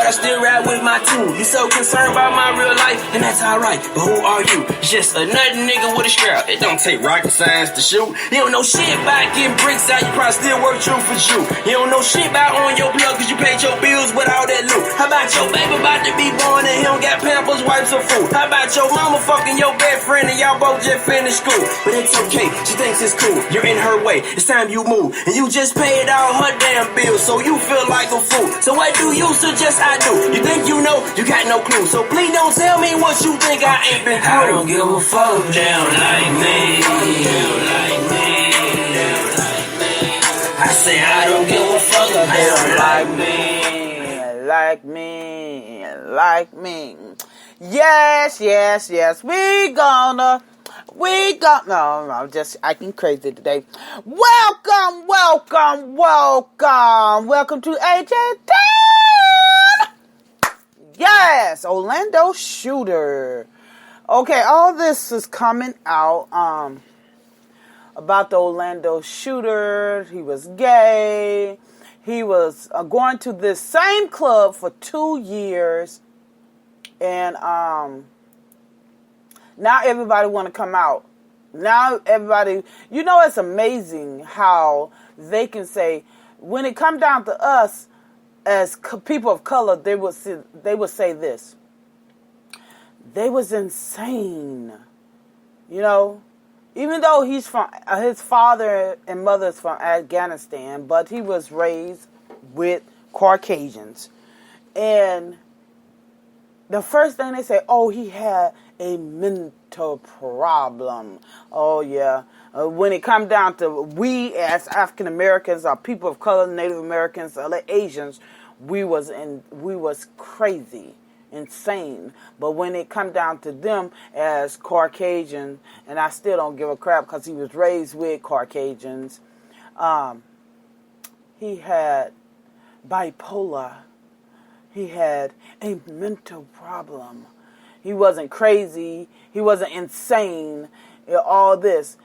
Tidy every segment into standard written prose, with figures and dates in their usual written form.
I still ride with my tool. You so concerned about my real life, and that's alright. But who are you? Just another nigga with a strap. It don't take rocket science to shoot. You don't know shit about getting bricks out. You probably still work true for you. You don't know shit about on your blood cause you paid your bills with all that loot. How about your baby about to be born and he don't got pampers, wipes, or food? How about your mama fucking your best friend and y'all both just finished school? But it's okay, she thinks it's cool. You're in her way, it's time you move. And you just paid all her damn bills, so you feel like a fool. So what do you suggest I do? You think you know? You got no clue. So please don't tell me what you think I ain't been through. I don't give a fuck. Down like me. Down like me. I say I don't give a fuck. They don't like me. Like me. Like me. Yes, yes, yes. We gonna. No, I'm just acting crazy today. Welcome to AJ Town. Yes, Orlando shooter. Okay, all this is coming out about the Orlando shooter. He was gay. He was going to this same club for 2 years, and now everybody want to come out. Now everybody, it's amazing how they can say, when it come down to us as people of color, they would say this. They was insane, even though he's from, his father and mother is from Afghanistan, but he was raised with Caucasians. And the first thing they say, oh, he had a mental problem. Oh, yeah. When it comes down to we as African Americans, or people of color, Native Americans, other Asians, we was crazy, insane. But when it come down to them as Caucasian, and I still don't give a crap because he was raised with Caucasians, he had bipolar. He had a mental problem. He wasn't crazy. He wasn't insane. All this.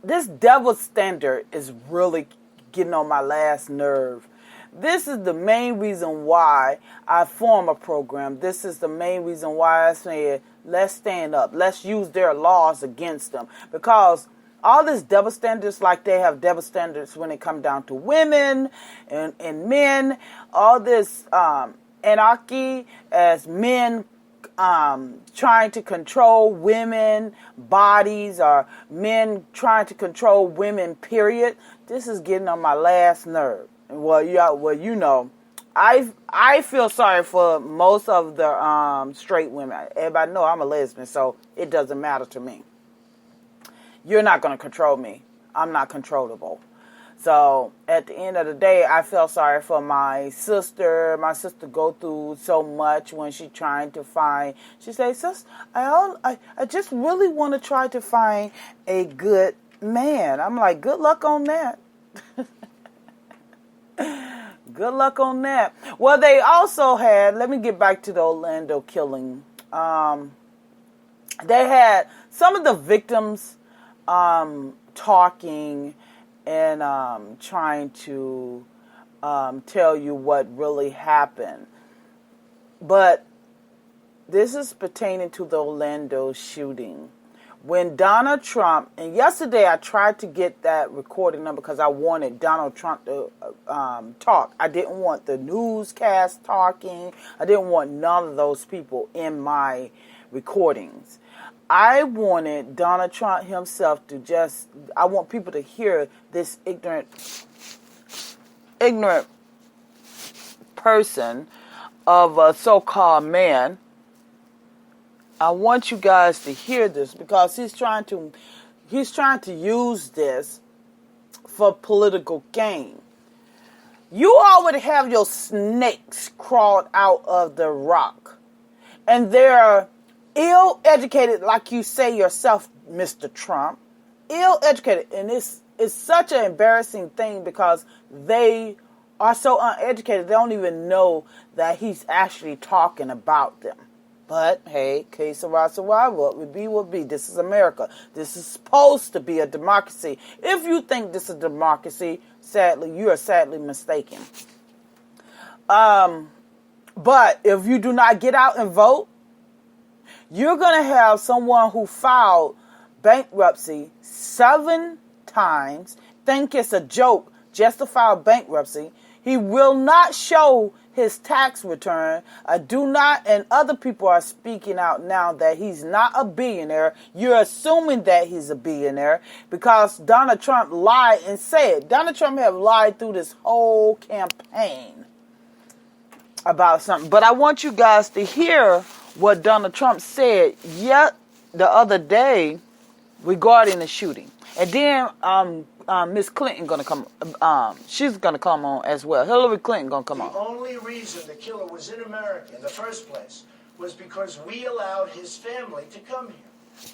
This double standard is really getting on my last nerve. This is the main reason why I form a program. This is the main reason why I said, let's stand up. Let's use their laws against them. Because all this double standards, like they have double standards when it comes down to women and men, all this anarchy as men trying to control women bodies, or men trying to control women, period. This is getting on my last nerve. Well, I feel sorry for most of the straight women. Everybody know I'm a lesbian, so it doesn't matter to me. You're not going to control me. I'm not controllable. So at the end of the day, I feel sorry for my sister. My sister go through so much when she trying to find. She says, "Sis, I just really want to try to find a good man." I'm like, good luck on that. Good luck on that. Well, they also had. Let me get back to the Orlando killing. They had some of the victims talking and trying to tell you what really happened. But this is pertaining to the Orlando shooting. When Donald Trump, and yesterday I tried to get that recording number because I wanted Donald Trump to talk. I didn't want the newscast talking. I didn't want none of those people in my recordings. I wanted Donald Trump himself to I want people to hear this ignorant person of a so-called man. I want you guys to hear this because he's trying to use this for political gain. You already have your snakes crawled out of the rock, and they're ill-educated, like you say yourself, Mr. Trump. Ill-educated, and it's such an embarrassing thing because they are so uneducated, they don't even know that he's actually talking about them. But, hey, que sera, what would be. This is America. This is supposed to be a democracy. If you think this is a democracy, sadly, you are sadly mistaken. But if you do not get out and vote, you're going to have someone who filed bankruptcy 7 times, think it's a joke just to file bankruptcy. He will not show his tax return. And other people are speaking out now that he's not a billionaire. You're assuming that he's a billionaire because Donald Trump lied and said. Donald Trump have lied through this whole campaign about something. But I want you guys to hear what Donald Trump said yet the other day regarding the shooting. And then Miss Clinton gonna come. She's gonna come on as well. Hillary Clinton gonna come on. The only reason the killer was in America in the first place was because we allowed his family to come here.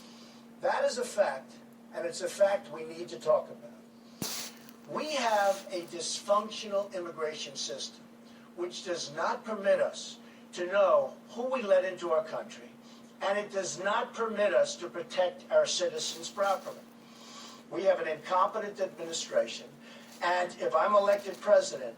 That is a fact, and it's a fact we need to talk about. We have a dysfunctional immigration system, which does not permit us to know who we let into our country, and it does not permit us to protect our citizens properly. We have an incompetent administration, and if I'm elected president,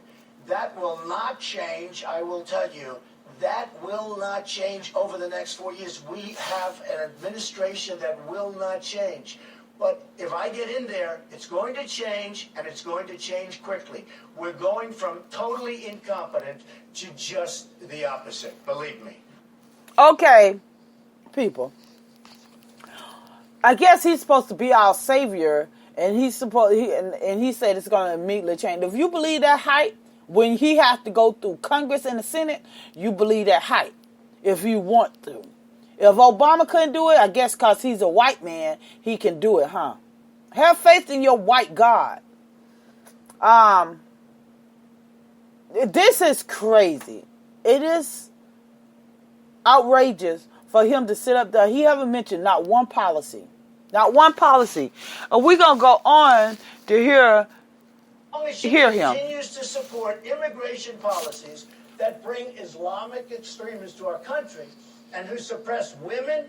that will not change. I will tell you, that will not change over the next 4 years. We have an administration that will not change. But if I get in there, it's going to change, and it's going to change quickly. We're going from totally incompetent to just the opposite, believe me. Okay, people. I guess he's supposed to be our savior, and he said it's going to immediately change. If you believe that hype, when he has to go through Congress and the Senate, you believe that hype. If you want to, if Obama couldn't do it, I guess because he's a white man, he can do it, huh? Have faith in your white God. This is crazy. It is outrageous for him to sit up there. He haven't mentioned not one policy. Not one policy. And we're going to go on to hear him. Continues to support immigration policies that bring Islamic extremists to our country and who suppress women,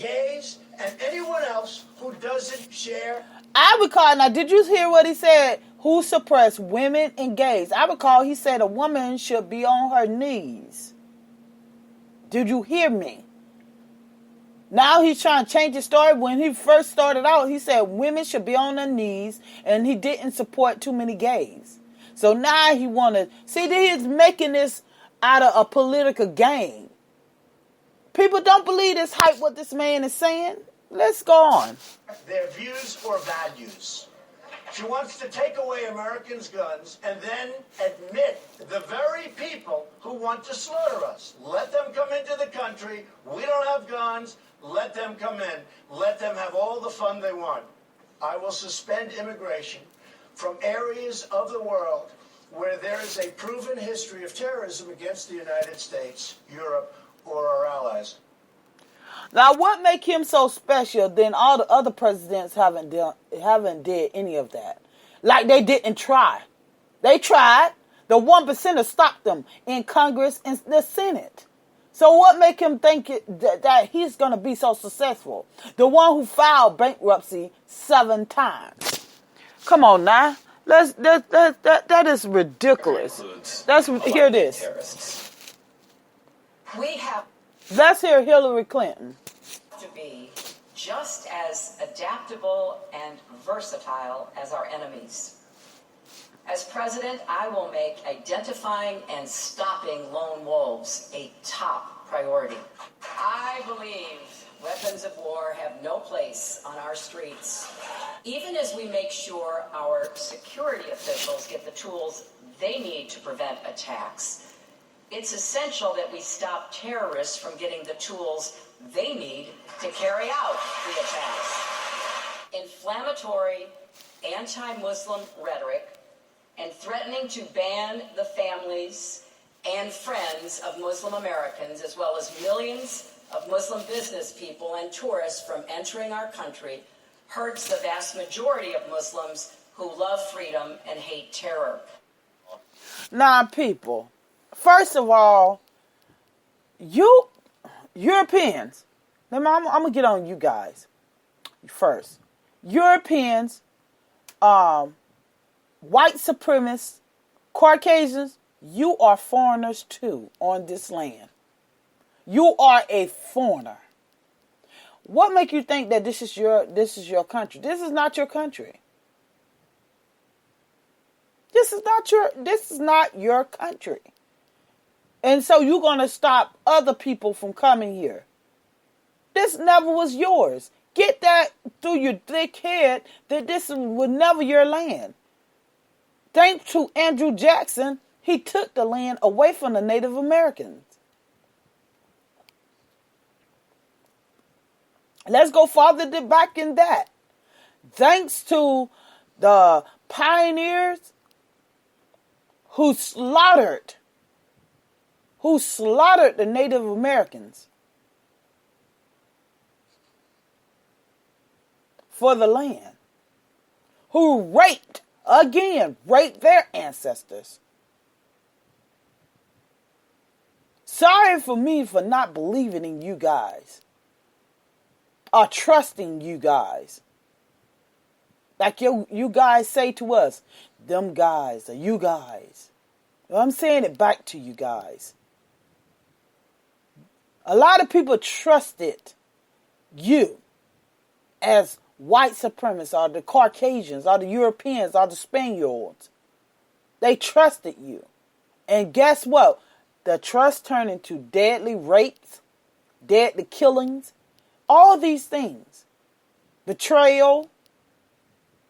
gays, and anyone else who doesn't share. I recall, now did you hear what he said? Who suppress women and gays? I recall he said a woman should be on her knees. Did you hear me? Now he's trying to change his story. When he first started out, he said women should be on their knees, and he didn't support too many gays. So now he wanted, see, he's making this out of a political game. People don't believe this hype, what this man is saying. Let's go on. Their views or values. She wants to take away Americans' guns and then admit the very people who want to slaughter us. Let them come into the country. We don't have guns. Let them come in. Let them have all the fun they want. I will suspend immigration from areas of the world where there is a proven history of terrorism against the United States, Europe, or our allies. Now, what make him so special than all the other presidents haven't did any of that? Like they didn't try. They tried. The 1% stopped them in Congress and the Senate. So what make him think that he's going to be so successful? The one who filed bankruptcy 7 times. Come on now. That is ridiculous. Hear this. Let's hear Hillary Clinton. To be just as adaptable and versatile as our enemies. As president, I will make identifying and stopping lone wolves a top priority. I believe weapons of war have no place on our streets, even as we make sure our security officials get the tools they need to prevent attacks. It's essential that we stop terrorists from getting the tools they need to carry out the attacks. Inflammatory, anti-Muslim rhetoric and threatening to ban the families and friends of Muslim Americans, as well as millions of Muslim business people and tourists from entering our country, hurts the vast majority of Muslims who love freedom and hate terror. Now, people, first of all, you Europeans, I'm going to get on you guys first. Europeans, white supremacists, Caucasians, you are foreigners too on this land. You are a foreigner. What makes you think that this is your country? This is not your country. This is not your country. And so you're going to stop other people from coming here. This never was yours. Get that through your thick head that this was never your land. Thanks to Andrew Jackson, he took the land away from the Native Americans. Let's go farther back in that. Thanks to the pioneers who slaughtered the Native Americans for the land, who raped their ancestors. Sorry for me for not believing in you guys or trusting you guys. Like you guys say to us, them guys are you guys. Well, I'm saying it back to you guys. A lot of people trusted you as white supremacists or the Caucasians or the Europeans or the Spaniards. They trusted you. And guess what? The trust turned into deadly rapes, deadly killings, all these things. Betrayal.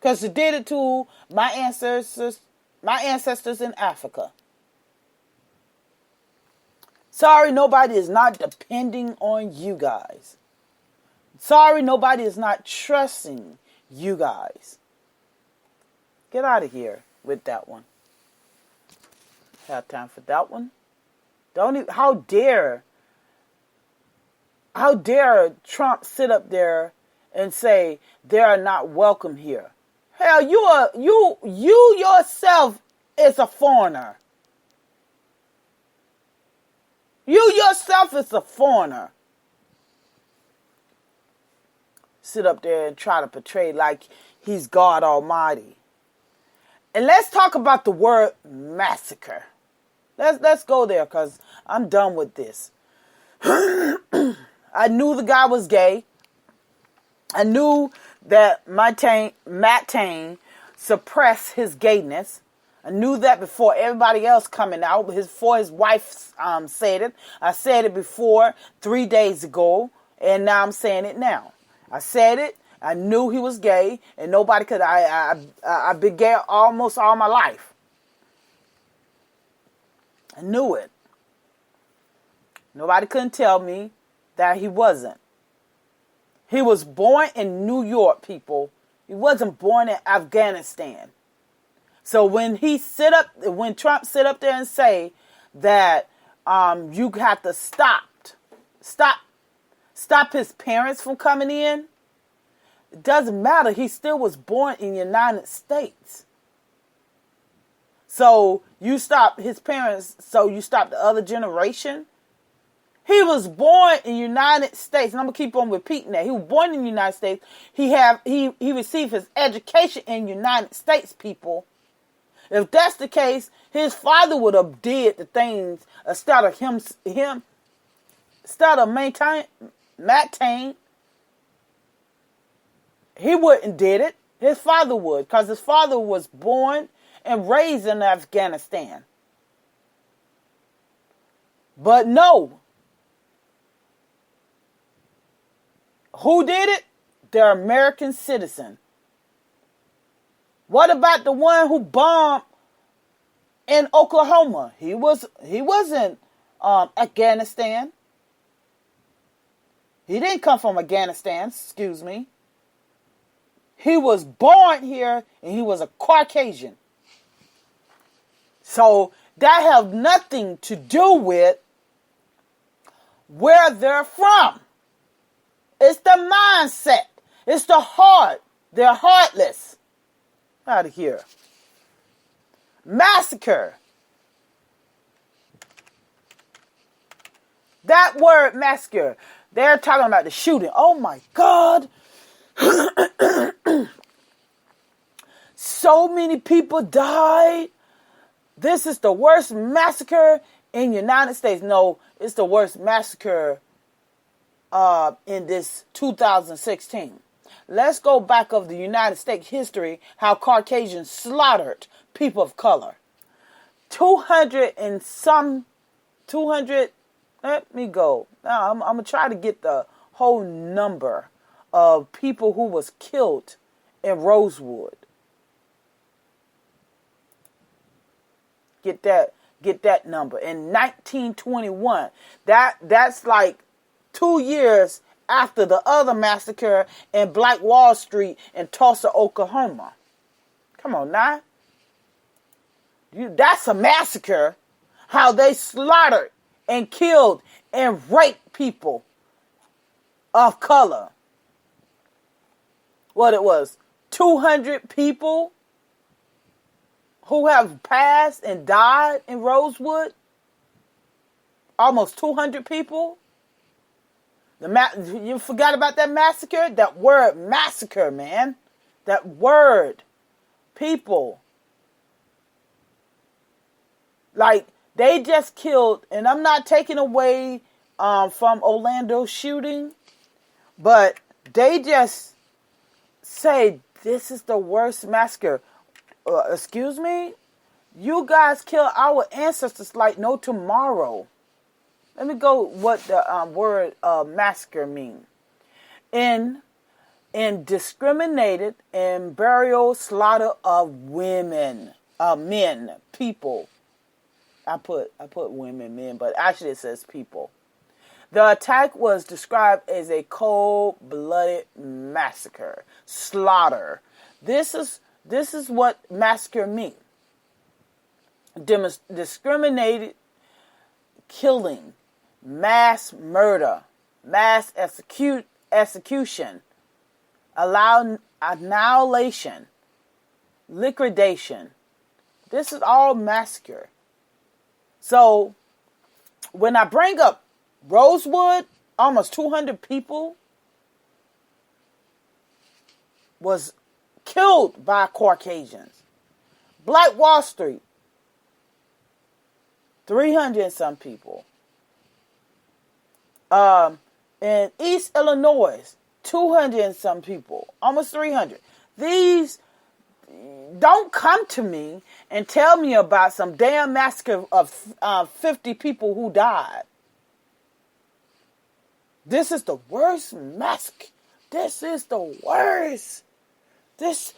Because they did it to my ancestors in Africa. Sorry, nobody is not depending on you guys. Sorry, nobody is not trusting you guys. Get out of here with that one. Have time for that one. How dare Trump sit up there and say they are not welcome here? Hell, you yourself is a foreigner. You yourself is a foreigner. Sit up there and try to portray like he's God Almighty. And let's talk about the word massacre. Let's go there because I'm done with this. I knew the guy was gay. I knew that Matt Tane suppressed his gayness. I knew that before everybody else coming out. Before his wife said it. I said it before 3 days ago. And now I'm saying it now. I said it. I knew he was gay. And nobody could. I've been gay almost all my life. I knew it. Nobody couldn't tell me that he wasn't. He was born in New York, people. He wasn't born in Afghanistan. So when Trump sit up there and say that you have to stop his parents from coming in, it doesn't matter. He still was born in the United States. So you stop his parents, so you stop the other generation. He was born in the United States, and I'm gonna keep on repeating that. He was born in the United States. He received his education in the United States, people. If that's the case, his father would have did the things instead of Matt Tane. He wouldn't did it. His father would, because his father was born and raised in Afghanistan. But no. Who did it? The American citizen. What about the one who bombed in Oklahoma? He wasn't Afghanistan. He didn't come from Afghanistan, excuse me. He was born here and he was a Caucasian. So that has nothing to do with where they're from. It's the mindset. It's the heart. They're heartless. Out of here. Massacre. That word massacre. They're talking about the shooting. Oh my God. So many people died. this is the worst massacre in the United States. No, it's the worst massacre in this 2016. Let's go back of the United States history, how Caucasians slaughtered people of color. 200, let me go. Now, I'm going to try to get the whole number of people who was killed in Rosewood. Get that number. In 1921, that's like 2 years after the other massacre in Black Wall Street in Tulsa, Oklahoma. Come on now. That's a massacre. How they slaughtered and killed and raped people of color. What it was, 200 people who have passed and died in Rosewood. Almost 200 people. You forgot about that massacre? That word massacre, man. That word. People. Like, they just killed, and I'm not taking away from Orlando shooting, but they just say this is the worst massacre. Excuse me? You guys killed our ancestors like no tomorrow. Let me go what the word massacre means. In discriminated and burial slaughter of women, men, people. I put women, men, but actually it says people. The attack was described as a cold-blooded massacre, slaughter. This is what massacre means. Discriminated killing, mass murder, mass execution, annihilation, liquidation. This is all massacre. So when I bring up Rosewood, almost 200 people was killed by Caucasians. Black Wall Street, 300 and some people. In East Illinois, 200 and some people, almost 300. These, don't come to me and tell me about some damn massacre of 50 people who died. This is the worst massacre. This is the worst. This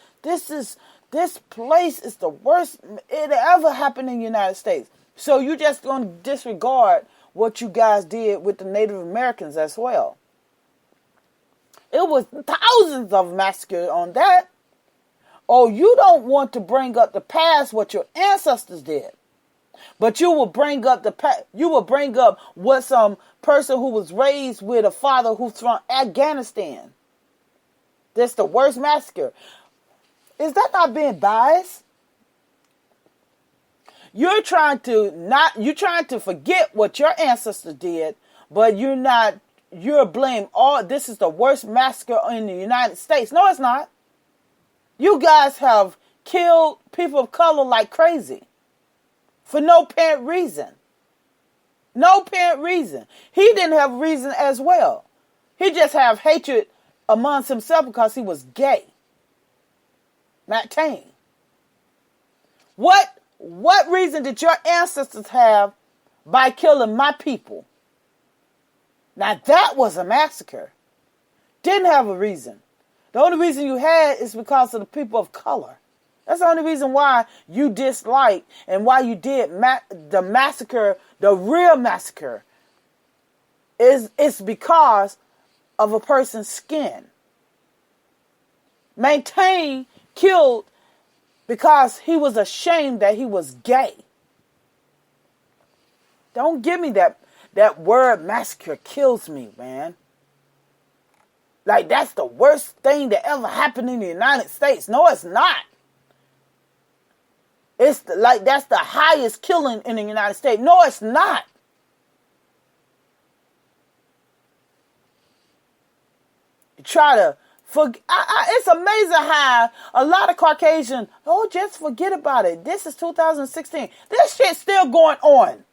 place is the worst it ever happened in the United States. So you just going to disregard what you guys did with the Native Americans as well. It was thousands of massacres on that. Oh, you don't want to bring up the past, what your ancestors did. But you will bring up what some person who was raised with a father who's from Afghanistan. That's the worst massacre. Is that not being biased? You're trying to forget what your ancestors did, but you're blame all, this is the worst massacre in the United States. No, it's not. You guys have killed people of color like crazy. For no apparent reason. No apparent reason. He didn't have reason as well. He just have hatred amongst himself because he was gay. Matt Tane. What reason did your ancestors have by killing my people? Now that was a massacre. Didn't have a reason. The only reason you had is because of the people of color. That's the only reason why you dislike and why you did the massacre, the real massacre, it's because of a person's skin. Maintain killed because he was ashamed that he was gay. Don't give me that word massacre kills me, man. Like that's the worst thing that ever happened in the United States. No, it's not. It's that's the highest killing in the United States. No, it's not. You try to It's amazing how a lot of Caucasians, just forget about it. This is 2016. This shit's still going on.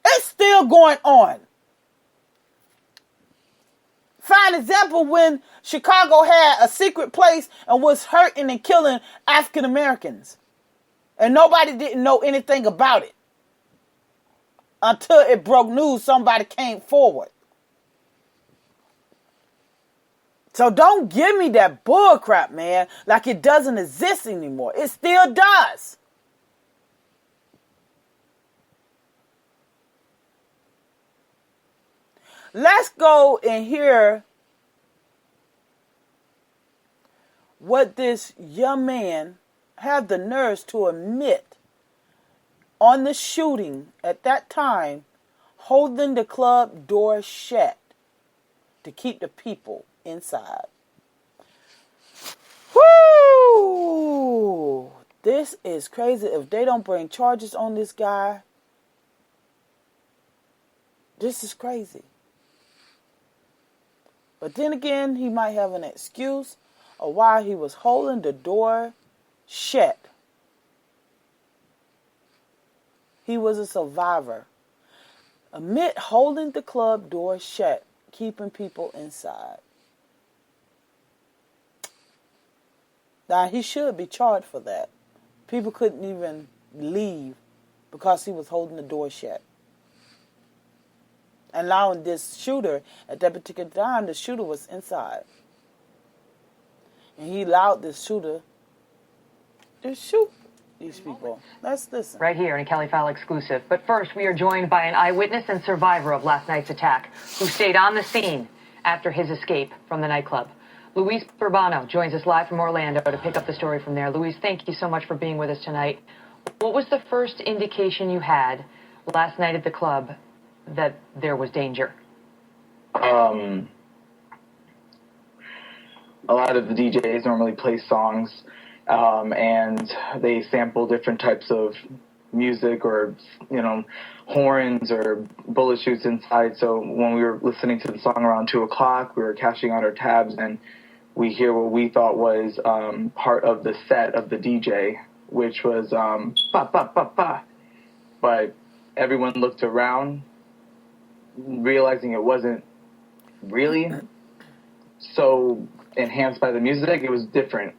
It's still going on. Fine example when Chicago had a secret place and was hurting and killing African Americans. And nobody didn't know anything about it. Until it broke news, somebody came forward. So don't give me that bull crap, man, like it doesn't exist anymore. It still does. Let's go and hear what this young man had the nerves to admit on the shooting at that time, holding the club door shut to keep the people inside. Whoo! This is crazy. If they don't bring charges on this guy, this is crazy. But then again, he might have an excuse of why he was holding the door shut. He was a survivor. Admit holding the club door shut, keeping people inside. Now, he should be charged for that. People couldn't even leave because he was holding the door shut. Allowing this shooter, at that particular time, the shooter was inside. And he allowed this shooter to shoot these people. Let's listen. Right here in a Kelly Fowle exclusive. But first, we are joined by an eyewitness and survivor of last night's attack who stayed on the scene after his escape from the nightclub. Luis Burbano joins us live from Orlando to pick up the story from there. Luis, thank you so much for being with us tonight. What was the first indication you had last night at the club that there was danger? A lot of the DJs normally play songs, and they sample different types of music or, horns or bullet shoots inside. So when we were listening to the song around 2 o'clock, we were cashing out our tabs and we hear what we thought was part of the set of the DJ, which was ba, ba, ba, ba. But everyone looked around, realizing it wasn't really so enhanced by the music. It was different.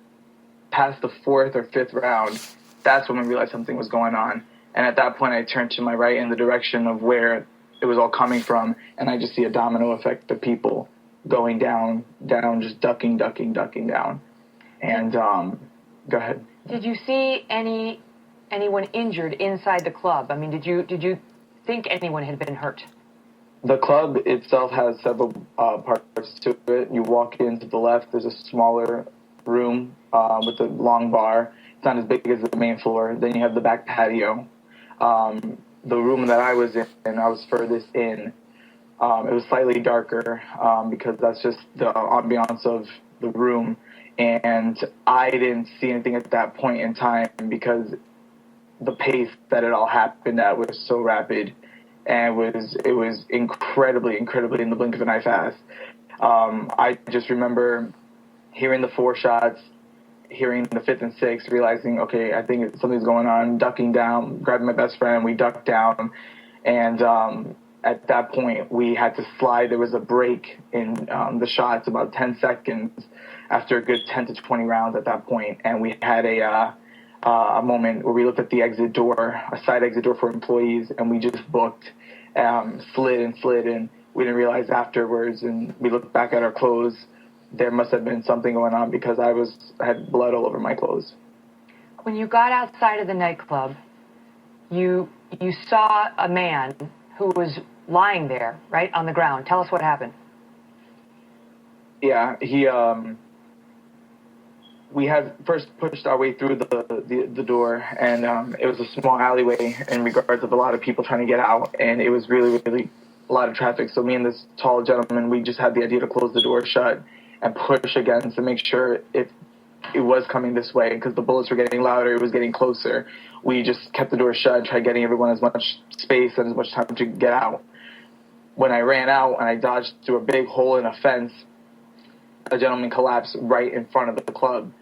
Past the 4th or 5th round, that's when we realized something was going on. And at that point, I turned to my right in the direction of where it was all coming from, and I just see a domino effect of people going down, just ducking down. And go ahead. Did you see anyone injured inside the club? I mean, did you think anyone had been hurt? The club itself has several parts to it. You walk in to the left, there's a smaller room with a long bar. It's not as big as the main floor. Then you have the back patio. The room that I was in, I was furthest in. It was slightly darker because that's just the ambiance of the room. And I didn't see anything at that point in time because the pace that it all happened at was so rapid. And it was incredibly in the blink of an eye fast. I just remember hearing the 4 shots, hearing the 5th and 6th, realizing, okay, I think something's going on, ducking down, grabbing my best friend, we ducked down. And at that point, we had to slide. There was a break in the shots, about 10 seconds after a good 10 to 20 rounds at that point. And we had a moment where we looked at the exit door, a side exit door for employees, and we just booked, slid, and we didn't realize afterwards. And we looked back at our clothes. There must have been something going on because I had blood all over my clothes. When you got outside of the nightclub, you saw a man who was lying there, right, on the ground. Tell us what happened. Yeah, we had first pushed our way through the door, and it was a small alleyway in regards of a lot of people trying to get out, and it was really a lot of traffic. So me and this tall gentleman, we just had the idea to close the door shut and push against to make sure it was coming this way, because the bullets were getting louder, it was getting closer. We just kept the door shut and tried getting everyone as much space and as much time to get out. When I ran out and I dodged through a big hole in a fence, a gentleman collapsed right in front of the club.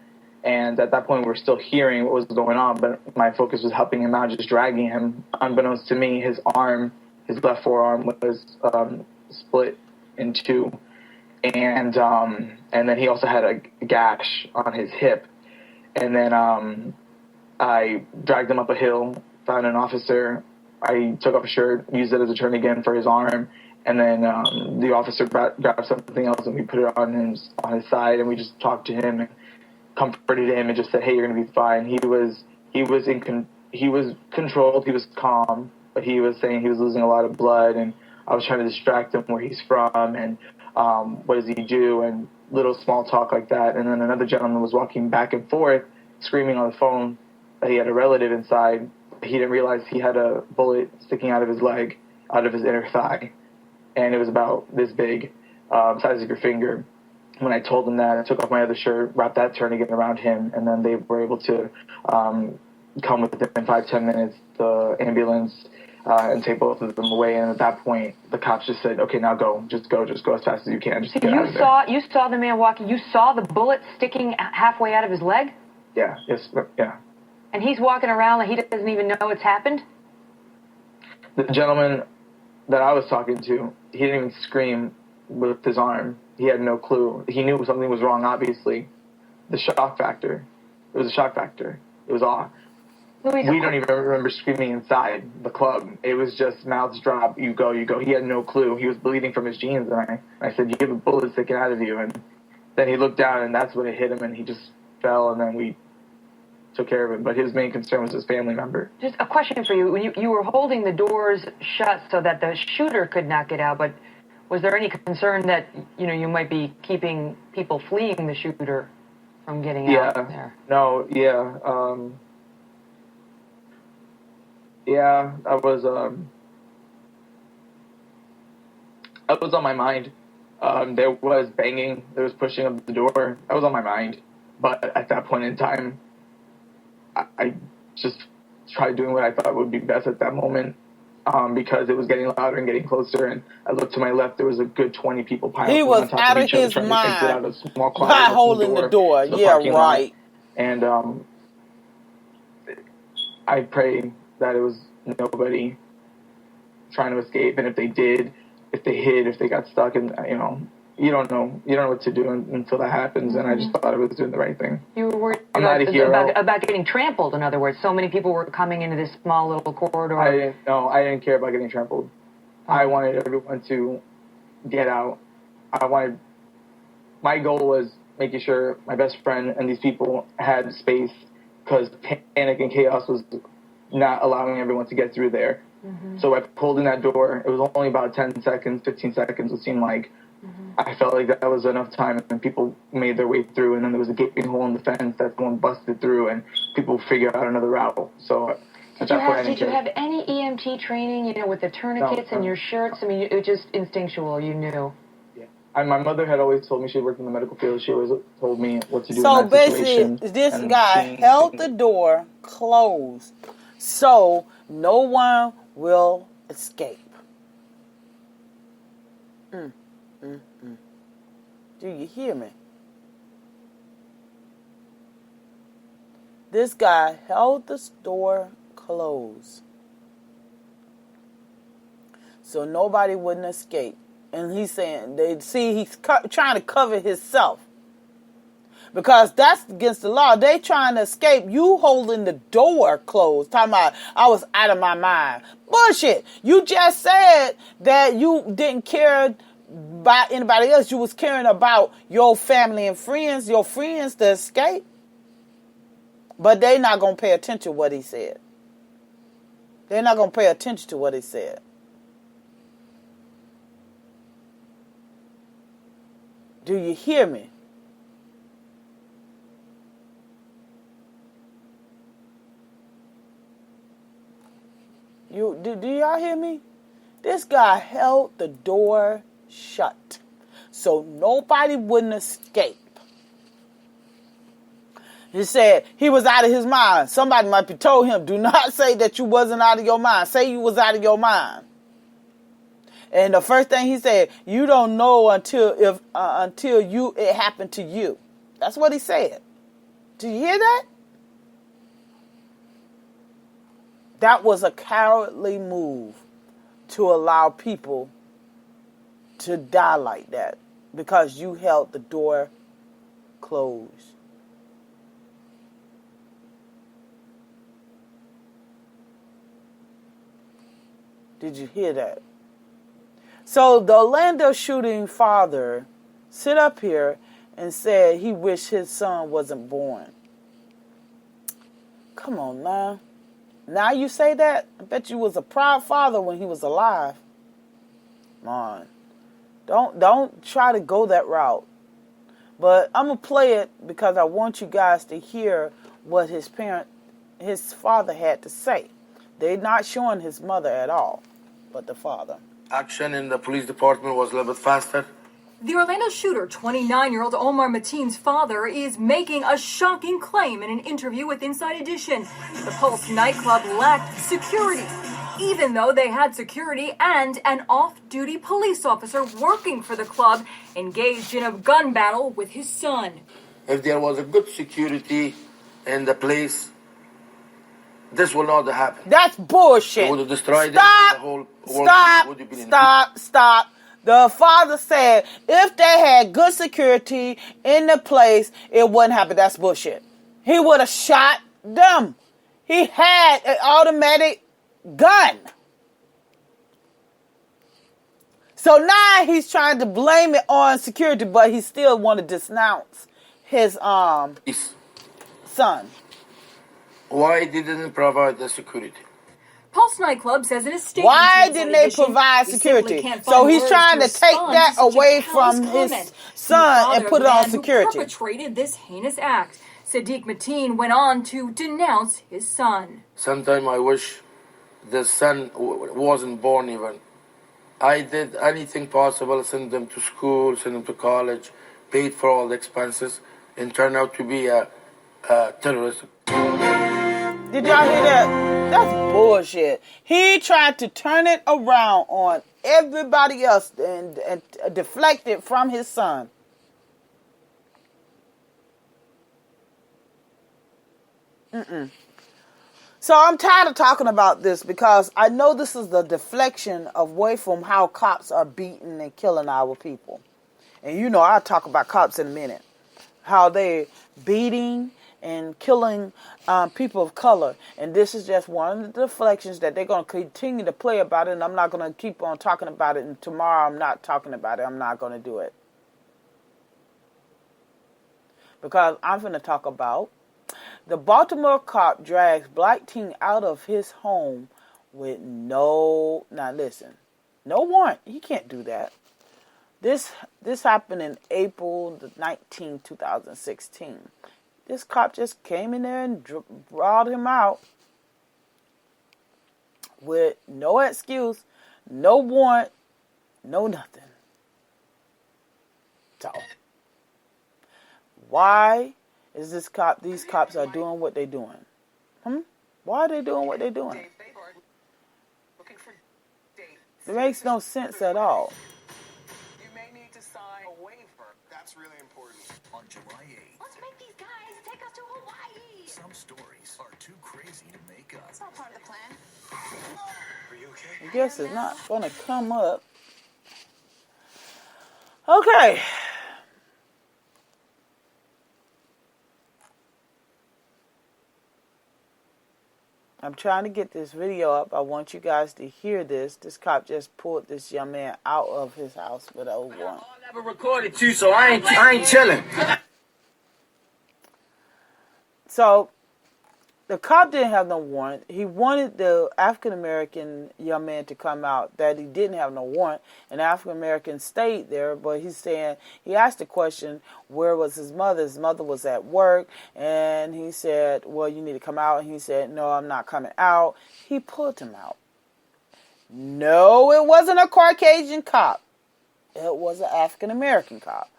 And at that point, we were still hearing what was going on, but my focus was helping him out, just dragging him. Unbeknownst to me, his left forearm was split in two. And then he also had a gash on his hip. And then I dragged him up a hill, found an officer. I took off a shirt, used it as a tourniquet for his arm. And then the officer grabbed something else, and we put it on his side, and we just talked to him and comforted him and just said, "Hey, you're gonna be fine." He was controlled, he was calm, but he was saying he was losing a lot of blood, and I was trying to distract him where he's from and what does he do, and little small talk like that. And then another gentleman was walking back and forth, screaming on the phone that he had a relative inside. He didn't realize he had a bullet sticking out of his leg, out of his inner thigh, and it was about this big, size of your finger. When I told him that, I took off my other shirt, wrapped that tourniquet around him, and then they were able to come within 5-10 minutes, the ambulance, and take both of them away. And at that point, the cops just said, "Okay, now go. Just go as fast as you can. Just get out of there." You saw the man walking. You saw the bullet sticking halfway out of his leg? Yeah. Yes. Yeah. And he's walking around like he doesn't even know it's happened? The gentleman that I was talking to, he didn't even scream with his arm. He had no clue. He knew something was wrong, obviously. The shock factor. It was a shock factor. It was off. Louise, We don't even remember screaming inside the club. It was just mouths drop, you go. He had no clue. He was bleeding from his jeans, and I said, "You have a bullet sticking out of you." And then he looked down, and that's when it hit him, and he just fell, and then we took care of him. But his main concern was his family member. Just a question for you. When you were holding the doors shut so that the shooter could not get out, but was there any concern that, you might be keeping people fleeing the shooter from getting out there? No, yeah. That was on my mind. There was banging, there was pushing of the door. That was on my mind. But at that point in time, I just tried doing what I thought would be best at that moment. Because it was getting louder and getting closer, and I looked to my left, there was a good 20 people piled He on was top out of of each other, his trying to exit out mind of small by closet holding the door. to the Yeah, parking lot. right. And I pray that it was nobody trying to escape, and if they did, if they hid, if they got stuck, and you don't know what to do until that happens. And I just thought I was doing the right thing. You were worried I'm not a hero. about getting trampled, in other words. So many people were coming into this small little corridor. I didn't care about getting trampled. I wanted everyone to get out. My goal was making sure my best friend and these people had space, because panic and chaos was not allowing everyone to get through there. Mm-hmm. So I pulled in that door. It was only about 10 seconds, 15 seconds, it seemed like. I felt like that was enough time, and people made their way through, and then there was a gaping hole in the fence that someone busted through, and people figured out another route. So did you have any EMT training, with the tourniquets and your shirts? I mean, it was just instinctual, you knew. Yeah. My mother had always told me, she worked in the medical field, she always told me what to do So in that situation. basically, this guy held the door closed so no one will escape. Do you hear me? This guy held the door closed so nobody wouldn't escape. And he's saying, he's trying to cover himself, because that's against the law. They trying to escape. You holding the door closed. Talking about, I was out of my mind. Bullshit. You just said that you didn't care about anybody else. You was caring about your family and friends, your friends to escape. But they not going to pay attention to what he said. They're not going to pay attention to what he said. Do you hear me? Do y'all hear me? This guy held the door shut so nobody wouldn't escape. He said he was out of his mind. Somebody might be told him, do not say that you wasn't out of your mind. Say you was out of your mind. And the first thing he said, you don't know until it happened to you. That's what he said. Did you hear that? That was a cowardly move to allow people to die like that because you held the door closed. Did you hear that? So the Orlando shooting father sit up here and said he wished his son wasn't born. Come on now. Now you say that? I bet you was a proud father when he was alive. Come on. Don't try to go that route. But I'm going to play it because I want you guys to hear what his father had to say. They're not showing his mother at all, but the father. Action in the police department was a little bit faster. The Orlando shooter, 29-year-old Omar Mateen's father, is making a shocking claim in an interview with Inside Edition. The Pulse nightclub lacked security, even though they had security and an off-duty police officer working for the club engaged in a gun battle with his son. If there was a good security in the place, this will not happen. That's bullshit. It would have destroyed Stop. the whole world. Stop. The father said if they had good security in the place, it wouldn't happen. That's bullshit. He would have shot them. He had an automatic gun. So now he's trying to blame it on security, but he still want to denounce his son. Why didn't provide the security? Pulse nightclub says in a statement. Why didn't they provide security? So he's trying to take that away from his son and put it on security. Who perpetrated this heinous act? Sadiq Mateen went on to denounce his son. Sometimes I wish the son wasn't born even. I did anything possible, send them to school, send them to college, paid for all the expenses, and turned out to be a terrorist. Did y'all hear that? That's bullshit. He tried to turn it around on everybody else and deflect it from his son. So I'm tired of talking about this because I know this is the deflection away from how cops are beating and killing our people. And you know, I'll talk about cops in a minute. How they're beating and killing people of color. And this is just one of the deflections that they're going to continue to play about it. And I'm not going to keep on talking about it. And tomorrow I'm not talking about it. I'm not going to do it. Because I'm going to talk about the Baltimore cop drags black teen out of his home with no warrant. He can't do that. This happened in April the 19th, 2016. This cop just came in there and brought him out with no excuse, no warrant, no nothing. So, why is these cops are doing what they're doing? Why are they doing what they're doing? It makes no sense at all. You may need to sign a waiver. That's really important. On July 8th. Let's make these guys take us to Hawaii. Some stories are too crazy to make up. It's not part of the plan. Are you okay? I guess it's not going to come up. Okay. I'm trying to get this video up. I want you guys to hear this. This cop just pulled this young man out of his house with a warrant. I never recorded you, so I ain't chilling. So, the cop didn't have no warrant. He wanted the African-American young man to come out that he didn't have no warrant. And the African-American stayed there, but he's saying, he asked the question, where was his mother? His mother was at work. And he said, well, you need to come out. And he said, no, I'm not coming out. He pulled him out. No, it wasn't a Caucasian cop. It was an African-American cop.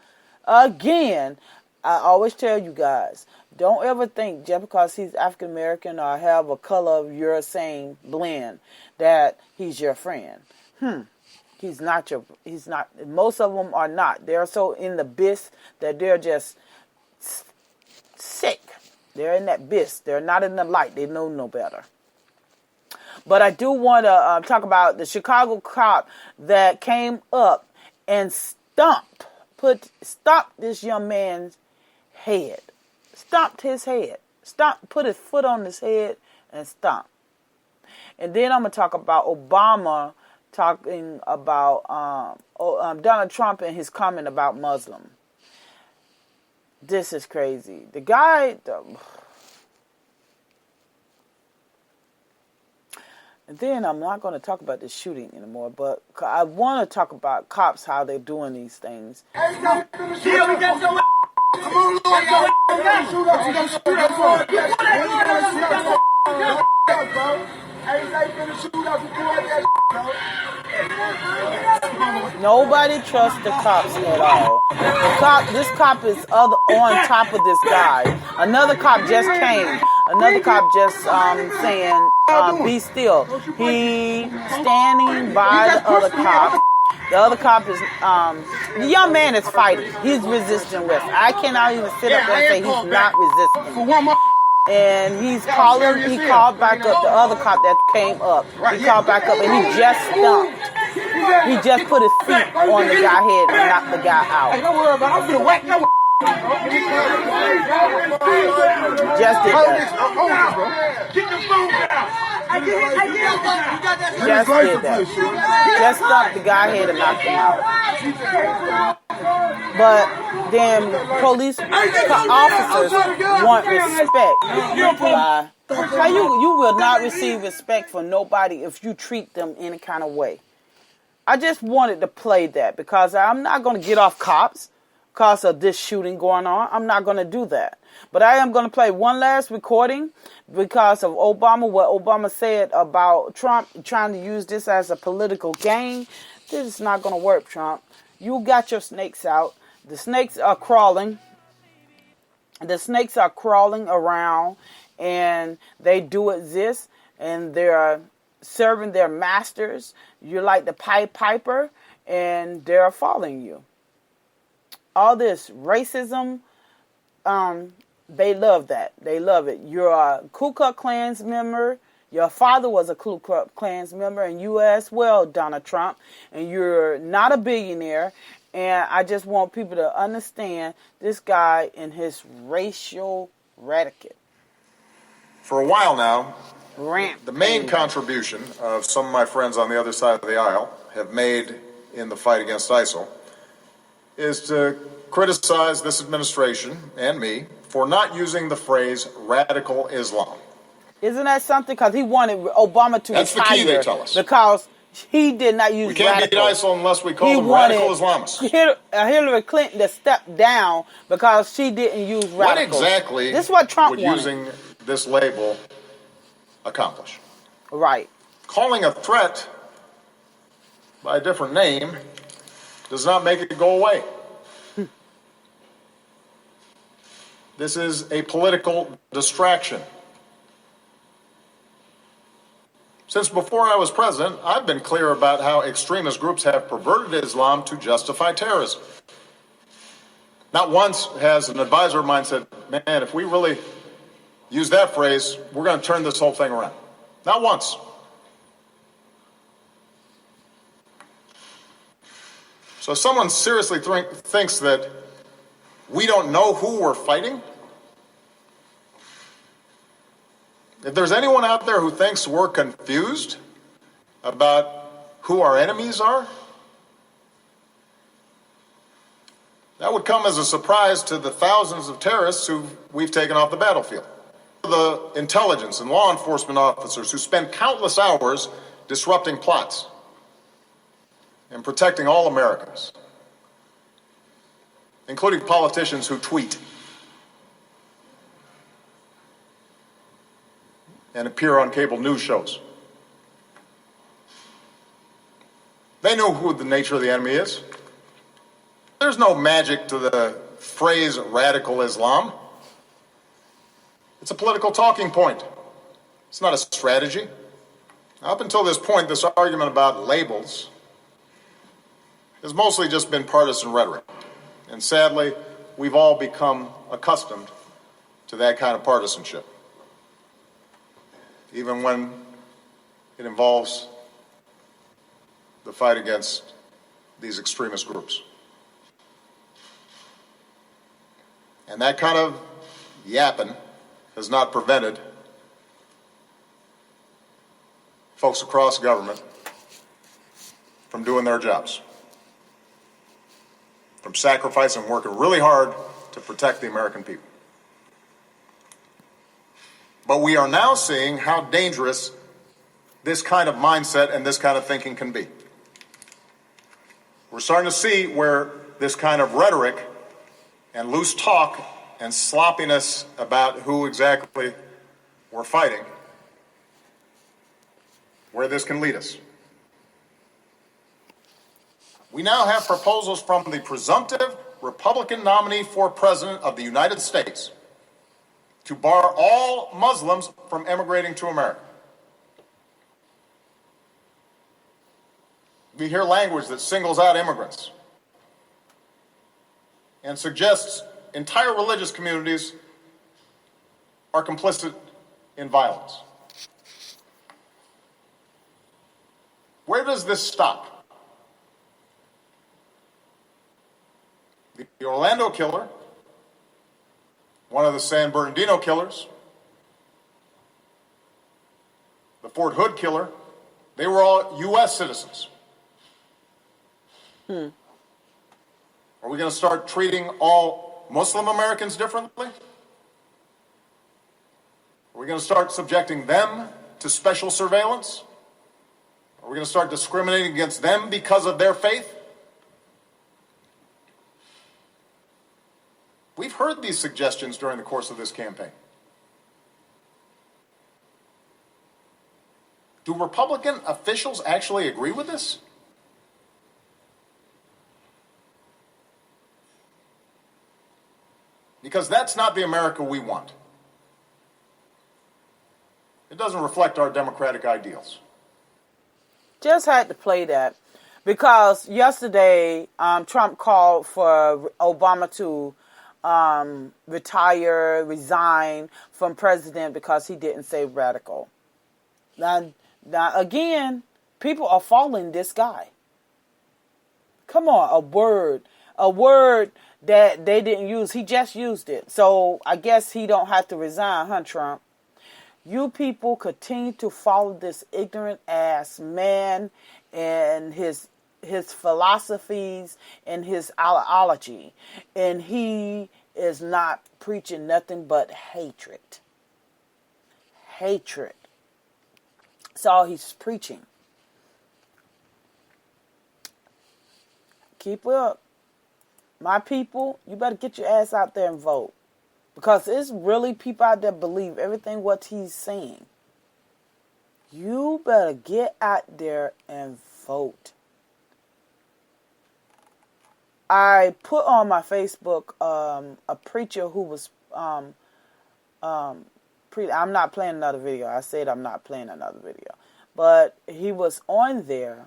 Again, I always tell you guys, don't ever think just because he's African American or have a color of your same blend that he's your friend. He's not. Most of them are not. They're so in the abyss that they're just sick. They're in that abyss. They're not in the light. They know no better. But I do want to talk about the Chicago cop that came up and stomped this young man's head. Stomped his head. Put his foot on his head and stomped. And then I'm going to talk about Obama talking about Donald Trump and his comment about Muslim. This is crazy. The guy... And then I'm not going to talk about this shooting anymore, but I want to talk about cops, how they're doing these things. Nobody trusts the cops at all. This cop is on top of this guy. Another cop just came. Another cop just saying, be still. He standing by the other cop. The other cop is, the young man is fighting. He's resisting arrest. I cannot even sit up there and say he's not resisting. And he called back up the other cop that came up. He called back up and he just stopped. He just put his feet on the guy's head and knocked the guy out. Just did that. Just did that. Just stopped the guy's head and knocked him out. But then police officers want respect. How you will not receive respect from nobody if you treat them any kind of way. I just wanted to play that because I'm not going to get off cops because of this shooting going on. I'm not going to do that. But I am going to play one last recording because of Obama, what Obama said about Trump trying to use this as a political game. This is not going to work, Trump. You got your snakes out. The snakes are crawling. The snakes are crawling around and they do exist and they're serving their masters. You're like the Pied Piper and they're following you. All this racism, they love that. They love it. You're a Ku Klux Klan member. Your father was a Ku Klux Klan member, and you as well, Donald Trump. And you're not a billionaire. And I just want people to understand this guy and his racial rhetoric. For a while now, the main contribution of some of my friends on the other side of the aisle have made in the fight against ISIL is to criticize this administration and me for not using the phrase radical Islam. Isn't that something? Because he wanted Obama to retire. That's the key, they tell us. Because he did not use radical. We can't beat ISIL unless we call them radical Islamists. Hillary Clinton to step down because she didn't use radical. What exactly this is what Trump would wanted. Using this label accomplish? Right. Calling a threat by a different name does not make it go away. This is a political distraction. Since before I was president, I've been clear about how extremist groups have perverted Islam to justify terrorism. Not once has an advisor of mine said, man, if we really use that phrase, we're going to turn this whole thing around. Not once. So if someone seriously thinks that we don't know who we're fighting, if there's anyone out there who thinks we're confused about who our enemies are, that would come as a surprise to the thousands of terrorists who we've taken off the battlefield. The intelligence and law enforcement officers who spend countless hours disrupting plots and protecting all Americans, including politicians who tweet and appear on cable news shows. They know who the nature of the enemy is. There's no magic to the phrase radical Islam. It's a political talking point. It's not a strategy. Up until this point, this argument about labels has mostly just been partisan rhetoric. And sadly, we've all become accustomed to that kind of partisanship, even when it involves the fight against these extremist groups. And that kind of yapping has not prevented folks across government from doing their jobs, from sacrificing and working really hard to protect the American people. But we are now seeing how dangerous this kind of mindset and this kind of thinking can be. We're starting to see where this kind of rhetoric and loose talk and sloppiness about who exactly we're fighting, where this can lead us. We now have proposals from the presumptive Republican nominee for President of the United States to bar all Muslims from immigrating to America. We hear language that singles out immigrants and suggests entire religious communities are complicit in violence. Where does this stop? The Orlando killer, one of the San Bernardino killers, the Fort Hood killer, they were all U.S. citizens. Are we going to start treating all Muslim Americans differently? Are we going to start subjecting them to special surveillance? Are we going to start discriminating against them because of their faith? We've heard these suggestions during the course of this campaign. Do Republican officials actually agree with this? Because that's not the America we want. It doesn't reflect our democratic ideals. Just had to play that because yesterday Trump called for Obama to resign from president because he didn't say radical. Now again, people are following this guy. Come on, a word that they didn't use. He just used it. So I guess he don't have to resign, huh, Trump? You people continue to follow this ignorant ass man and his philosophies and his ideology. And he is not preaching nothing but hatred. Hatred. That's all he's preaching. Keep up. My people, you better get your ass out there and vote. Because it's really people out there believe everything what he's saying. You better get out there and vote. I put on my Facebook a preacher who was I'm not playing another video. I said I'm not playing another video. But he was on there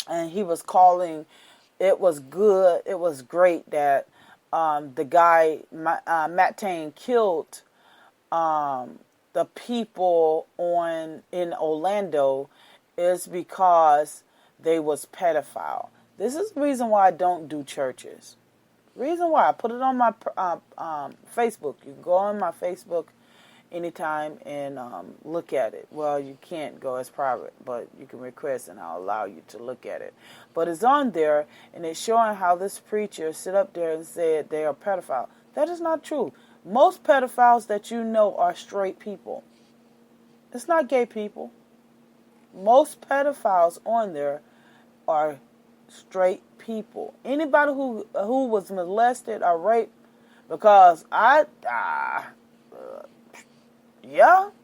and he was calling. It was good. It was great that the guy, Manssace, killed the people in Orlando is because they was pedophile. This is the reason why I don't do churches. Reason why I put it on my Facebook. You can go on my Facebook anytime and look at it. Well, you can't go, it's private, but you can request and I'll allow you to look at it. But it's on there and it's showing how this preacher sit up there and said they are pedophile. That is not true. Most pedophiles that you know are straight people. It's not gay people. Most pedophiles on there are straight people. Anybody who was molested or raped, because yeah,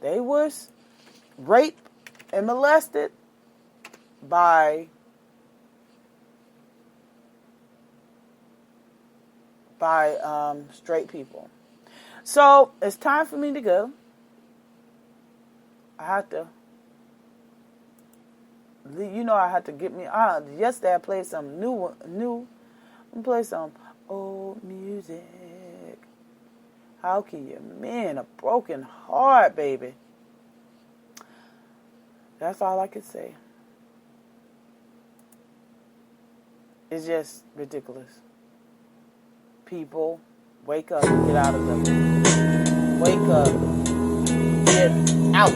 they was raped and molested by straight people. So it's time for me to go. I had to, I had to get me. Yesterday I played some new. I'm gonna play some old music. How can you mend a broken heart, baby? That's all I could say. It's just ridiculous. People, wake up and get out of them. Wake up. Get out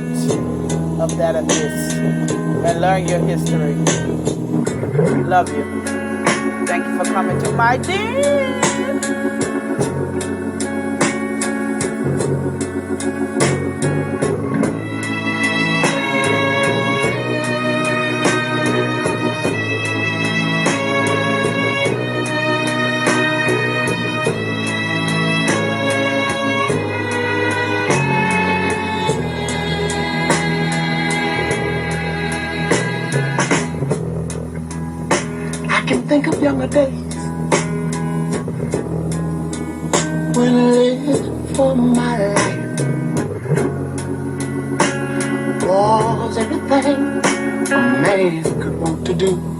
of that abyss and learn your history. Love you. Thank you for coming to my den. Think of younger days when I lived for my life. Was everything a man could want to do.